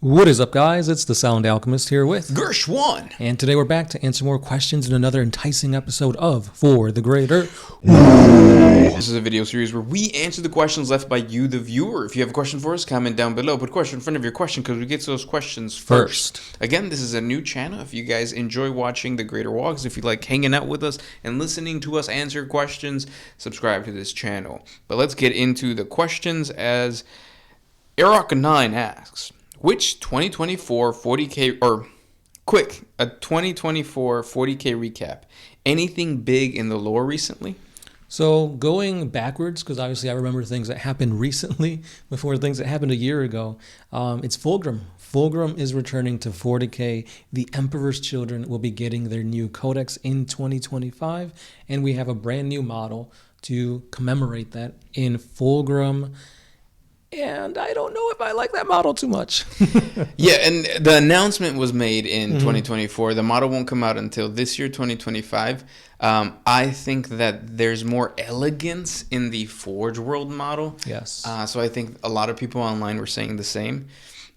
What is up, guys? It's the Sound Alchemist here with Gersh1. And today we're back to answer more questions in another enticing episode of For the Greater. This is a video series where we answer the questions left by you, the viewer. If you have a question for us, comment down below. Put a question in front of your question because we get to those questions first. Again, this is a new channel. If you guys enjoy watching the Greater Walks, if you like hanging out with us and listening to us answer questions, subscribe to this channel. But let's get into the questions as Arok9 asks, which 2024 40K, or quick, a 2024 40K recap. Anything big in the lore recently? So going backwards, because obviously I remember things that happened recently before things that happened a year ago, it's Fulgrim. Fulgrim is returning to 40K. The Emperor's Children will be getting their new codex in 2025, and we have a brand new model to commemorate that in Fulgrim. And I don't know if I like that model too much. Yeah, and the announcement was made in 2024. The model won't come out until this year, 2025. I think that there's more elegance in the Forge World model. Yes. So I think a lot of people online were saying the same.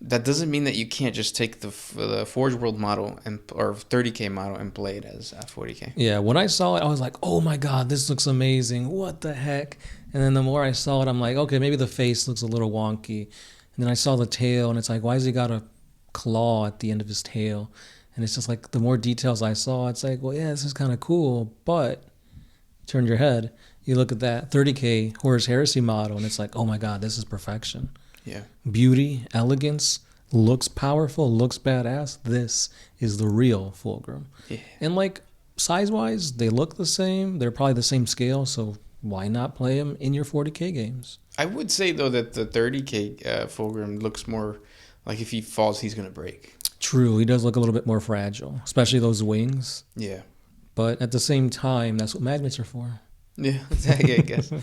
That doesn't mean that you can't just take the Forge World model or 30K model and play it as 40K. Yeah, when I saw it, I was like, oh my God, this looks amazing. What the heck? And then the more I saw it, I'm like, okay, maybe the face looks a little wonky. And then I saw the tail, and it's like, why has he got a claw at the end of his tail? And it's just like, the more details I saw, it's like, well, yeah, this is kind of cool. But turn your head, you look at that 30K Horus Heresy model, and it's like, oh my God, this is perfection. Yeah. Beauty, elegance, looks powerful, looks badass. This is the real Fulgrim. Yeah. And like, size-wise, they look the same. They're probably the same scale, so why not play them in your 40K games? I would say, though, that the 30K Fulgrim looks more like if he falls, he's going to break. True, he does look a little bit more fragile, especially those wings. Yeah. But at the same time, that's what magnets are for. Yeah, I guess.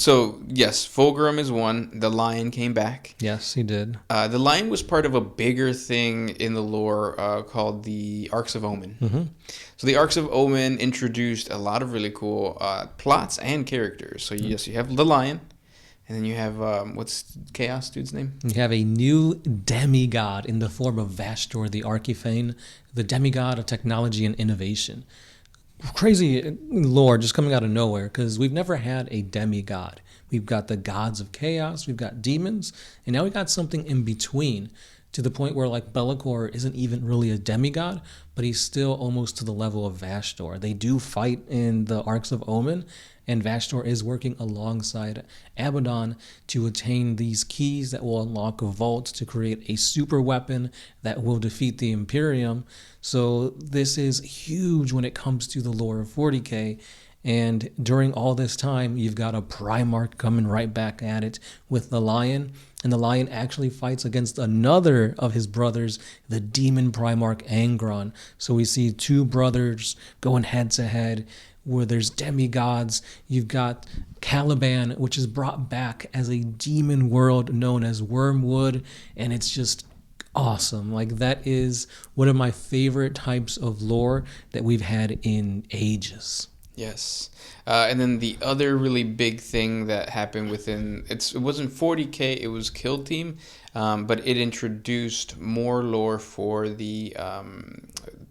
So, yes, Fulgrim is one. The Lion came back. Yes, he did. The Lion was part of a bigger thing in the lore called the Arks of Omen. Mm-hmm. So the Arks of Omen introduced a lot of really cool plots and characters. So yes, you have the Lion, and then you have, what's Chaos dude's name? You have a new demigod in the form of Vastor the Archiphane, the demigod of technology and innovation. Crazy lore just coming out of nowhere, because we've never had a demigod. We've got the gods of chaos, we've got demons, and now we got something in between, to the point where like Be'lakor isn't even really a demigod, but he's still almost to the level of Vastor. They do fight in the Arks of Omen, and Vastor is working alongside Abaddon to attain these keys that will unlock a vault to create a super weapon that will defeat the Imperium. So this is huge when it comes to the lore of 40K. And during all this time, you've got a Primarch coming right back at it with the Lion. And the Lion actually fights against another of his brothers, the Demon Primarch Angron. So we see two brothers going head to head, where there's demigods. You've got Caliban, which is brought back as a demon world known as Wormwood. And it's just awesome. Like, that is one of my favorite types of lore that we've had in ages. Yes. And then the other really big thing that happened within, it wasn't 40K, it was Kill Team, but it introduced more lore for the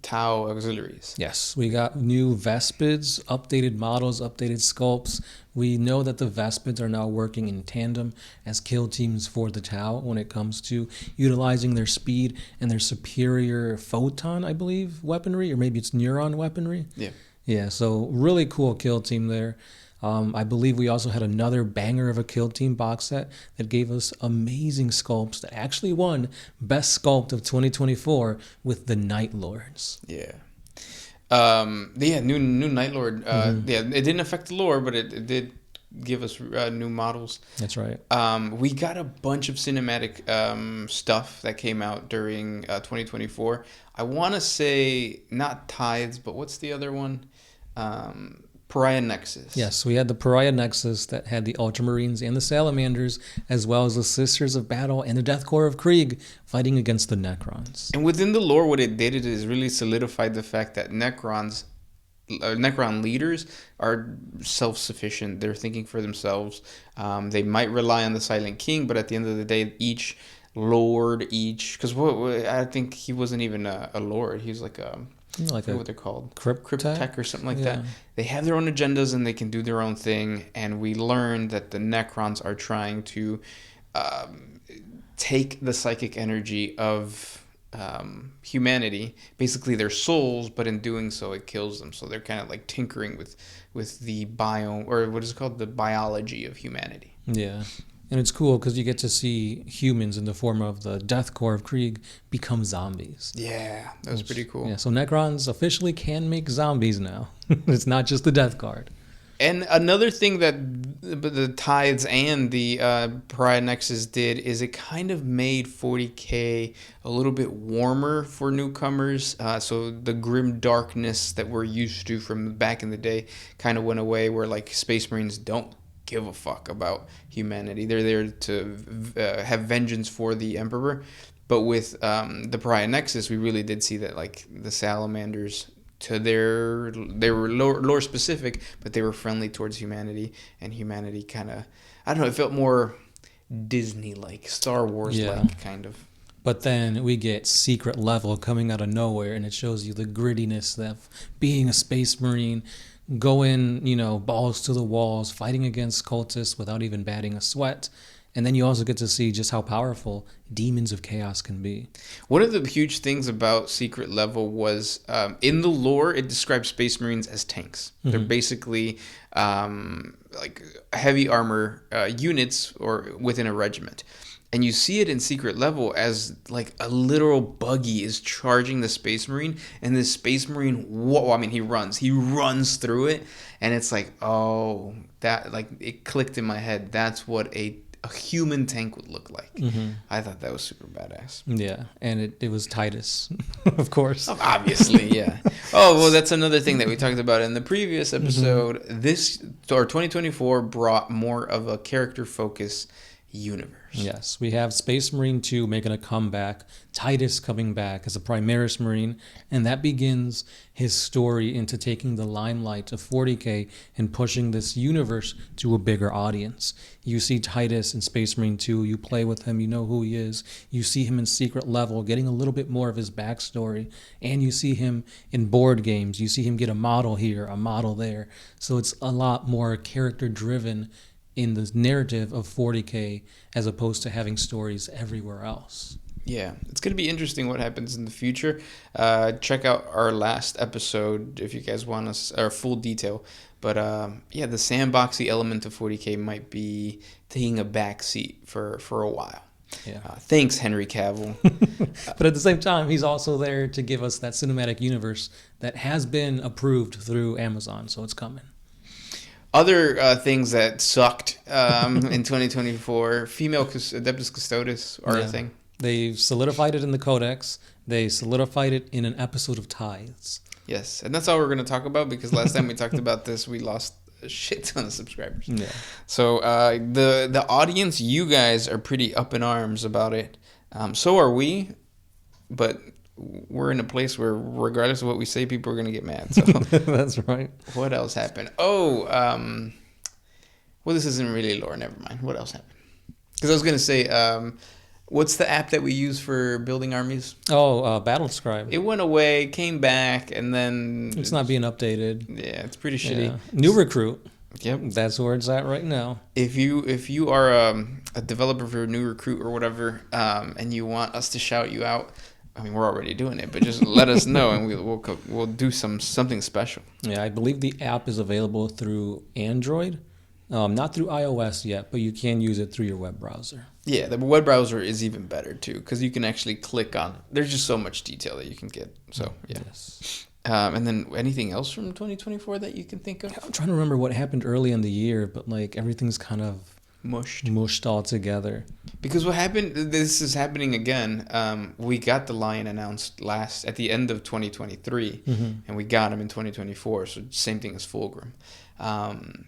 Tau auxiliaries. Yes, we got new Vespids, updated models, updated sculpts. We know that the Vespids are now working in tandem as kill teams for the Tau when it comes to utilizing their speed and their superior photon, I believe, weaponry, or maybe it's neuron weaponry. Yeah. Yeah, so really cool kill team there. I believe we also had another banger of a kill team box set that gave us amazing sculpts that actually won Best Sculpt of 2024 with the Night Lords. Yeah. New Night Lord. Yeah, it didn't affect the lore, but it did give us new models. That's right. We got a bunch of cinematic stuff that came out during 2024. I want to say not Tithes, but what's the other one? Pariah Nexus. Yes, we had the Pariah Nexus that had the Ultramarines and the Salamanders, as well as the Sisters of Battle and the Death Corps of Krieg fighting against the Necrons. And within the lore, what it did is really solidified the fact that Necron leaders are self-sufficient. They're thinking for themselves. They might rely on the Silent King, but at the end of the day, each lord each. Because I think he wasn't even a lord. He was like a... Like what they're called, cryptech or something like that. They have their own agendas and they can do their own thing. And we learned that the Necrons are trying to take the psychic energy of humanity, basically their souls, but in doing so, it kills them. So they're kind of like tinkering with the biome, or what is it called, the biology of humanity. Yeah. And it's cool because you get to see humans in the form of the Death Corps of Krieg become zombies. Yeah, that was pretty cool. Yeah, so Necrons officially can make zombies now. It's not just the Death Guard. And another thing that the Tides and the Pariah Nexus did is it kind of made 40K a little bit warmer for newcomers. So the grim darkness that we're used to from back in the day kind of went away, where like Space Marines don't give a fuck about humanity. They're there to have vengeance for the Emperor. But with the Pariah Nexus, we really did see that like the Salamanders, they were lore specific, but they were friendly towards humanity, and humanity kind of, I don't know, it felt more Disney-like, Star Wars-like kind of. But then we get Secret Level coming out of nowhere, and it shows you the grittiness of being a Space Marine, going, balls to the walls, fighting against cultists without even batting a sweat. And then you also get to see just how powerful demons of chaos can be. One of the huge things about Secret Level was, in the lore, it describes Space Marines as tanks. Mm-hmm. They're basically like heavy armor units or within a regiment. And you see it in Secret Level as like a literal buggy is charging the Space Marine, and this Space Marine, he runs through it, and it's like, oh, that, like, it clicked in my head. That's what a human tank would look like. Mm-hmm. I thought that was super badass. Yeah, and it was Titus, of course. Oh, obviously, yeah. Oh, well, that's another thing that we talked about in the previous episode. Mm-hmm. 2024 brought more of a character focus universe. Yes, we have Space Marine 2 making a comeback, Titus coming back as a Primaris Marine, and that begins his story into taking the limelight of 40K and pushing this universe to a bigger audience. You see Titus in Space Marine 2, you play with him, you know who he is, you see him in Secret Level, getting a little bit more of his backstory, and you see him in board games, you see him get a model here, a model there, so it's a lot more character-driven in the narrative of 40K as opposed to having stories everywhere else. Yeah, it's going to be interesting what happens in the future. Check out our last episode if you guys want our full detail. But the sandboxy element of 40K might be taking a backseat for a while. Yeah. Thanks, Henry Cavill. But at the same time, he's also there to give us that cinematic universe that has been approved through Amazon, so it's coming. Other things that sucked in 2024, female Adeptus Custodes are a thing. They've solidified it in the Codex. They solidified it in an episode of Tithes. Yes, and that's all we're going to talk about, because last time we talked about this, we lost a shit ton of subscribers. Yeah. So the audience, you guys are pretty up in arms about it. So are we, but we're in a place where regardless of what we say, people are going to get mad. So that's right. What else happened? Oh, well, this isn't really lore. Never mind. What else happened? Because I was going to say, what's the app that we use for building armies? Oh, Battle Scribe. It went away, came back, and then it's not being updated. Yeah, it's pretty shitty. New Recruit. Yep, that's where it's at right now. If you are a developer for New Recruit or whatever, and you want us to shout you out, I mean, we're already doing it, but just let us know, and we'll do something special. Yeah, I believe the app is available through Android, not through iOS yet, but you can use it through your web browser. Yeah, the web browser is even better too, because you can actually click on it. There's just so much detail that you can get. So yeah. Yes. And then anything else from 2024 that you can think of? Yeah, I'm trying to remember what happened early in the year, but like everything's kind of mushed all together. Because what happened, this is happening again. We got the Lion announced at the end of 2023, and we got him in 2024. So same thing as Fulgrim.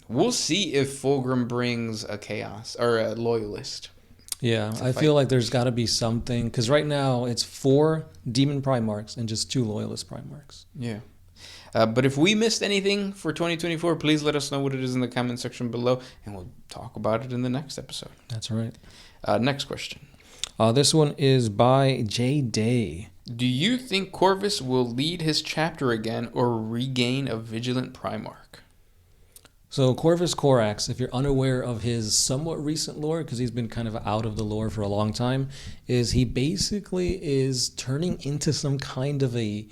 We'll see if Fulgrim brings a chaos or a loyalist. Yeah, I feel like there's got to be something, because right now it's 4 demon Primarchs and just 2 loyalist Primarchs. Yeah. But if we missed anything for 2024, please let us know what it is in the comment section below, and we'll talk about it in the next episode. That's right. Next question. This one is by J Day. Do you think Corvus will lead his chapter again or regain a vigilant Primarch? So Corvus Corax, if you're unaware of his somewhat recent lore, because he's been kind of out of the lore for a long time, is he basically is turning into some kind of a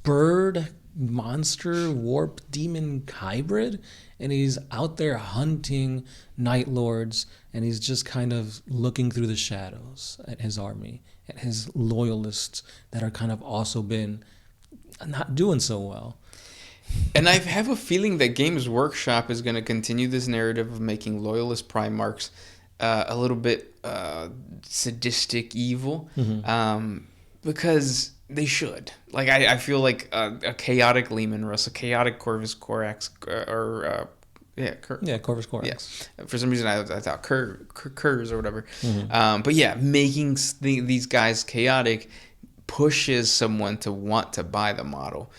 bird monster warp demon hybrid, and he's out there hunting Night Lords, and he's just kind of looking through the shadows at his army, at his loyalists that are kind of also been not doing so well. And I have a feeling that Games Workshop is going to continue this narrative of making loyalist Primarchs a little bit sadistic evil, because they should. Like, I feel like a chaotic Leman Russ, a chaotic Corvus Corax, Corvus Corax. Yeah. For some reason, I thought Curs or whatever. But yeah, making these guys chaotic pushes someone to want to buy the model.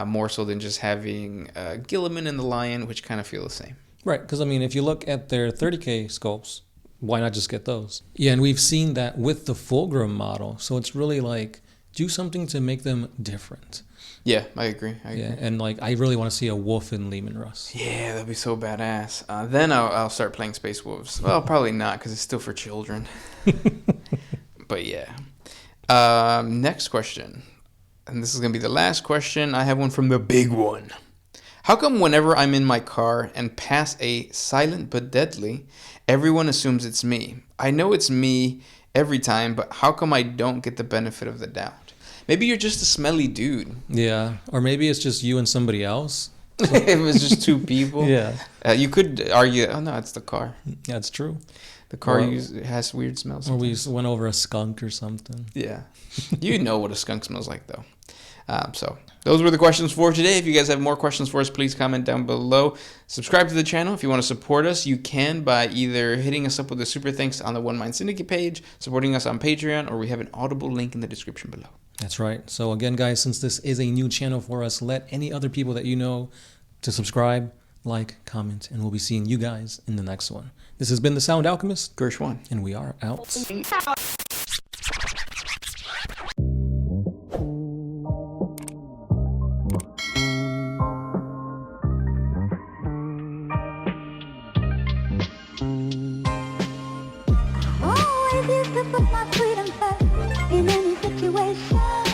More so than just having Gilliman and the Lion, which kind of feel the same. Right, because I mean, if you look at their 30K scopes, why not just get those? Yeah, and we've seen that with the Fulgrim model, so it's really like, do something to make them different. Yeah, I agree. Yeah, and like, I really want to see a wolf in Leman Russ. Yeah, that'd be so badass. Then I'll start playing Space Wolves. Well, probably not, because it's still for children. But yeah. Next question. And this is going to be the last question. I have one from the big one. How come whenever I'm in my car and pass a silent but deadly, everyone assumes it's me? I know it's me every time, but how come I don't get the benefit of the doubt? Maybe you're just a smelly dude. Yeah, or maybe it's just you and somebody else. It was just two people. Yeah. You could argue, oh no, it's the car. That's true. The car has weird smells. Or we went over a skunk or something. Yeah. You know what a skunk smells like, though. So those were the questions for today. If you guys have more questions for us, please comment down below. Subscribe to the channel. If you want to support us, you can by either hitting us up with a super thanks on the One Mind Syndicate page, supporting us on Patreon, or we have an Audible link in the description below. That's right. So again, guys, since this is a new channel for us, let any other people that you know to subscribe, like, comment, and we'll be seeing you guys in the next one. This has been The Sound Alchemist. Gershwan. And we are out. Always used to put my freedom first in any situation.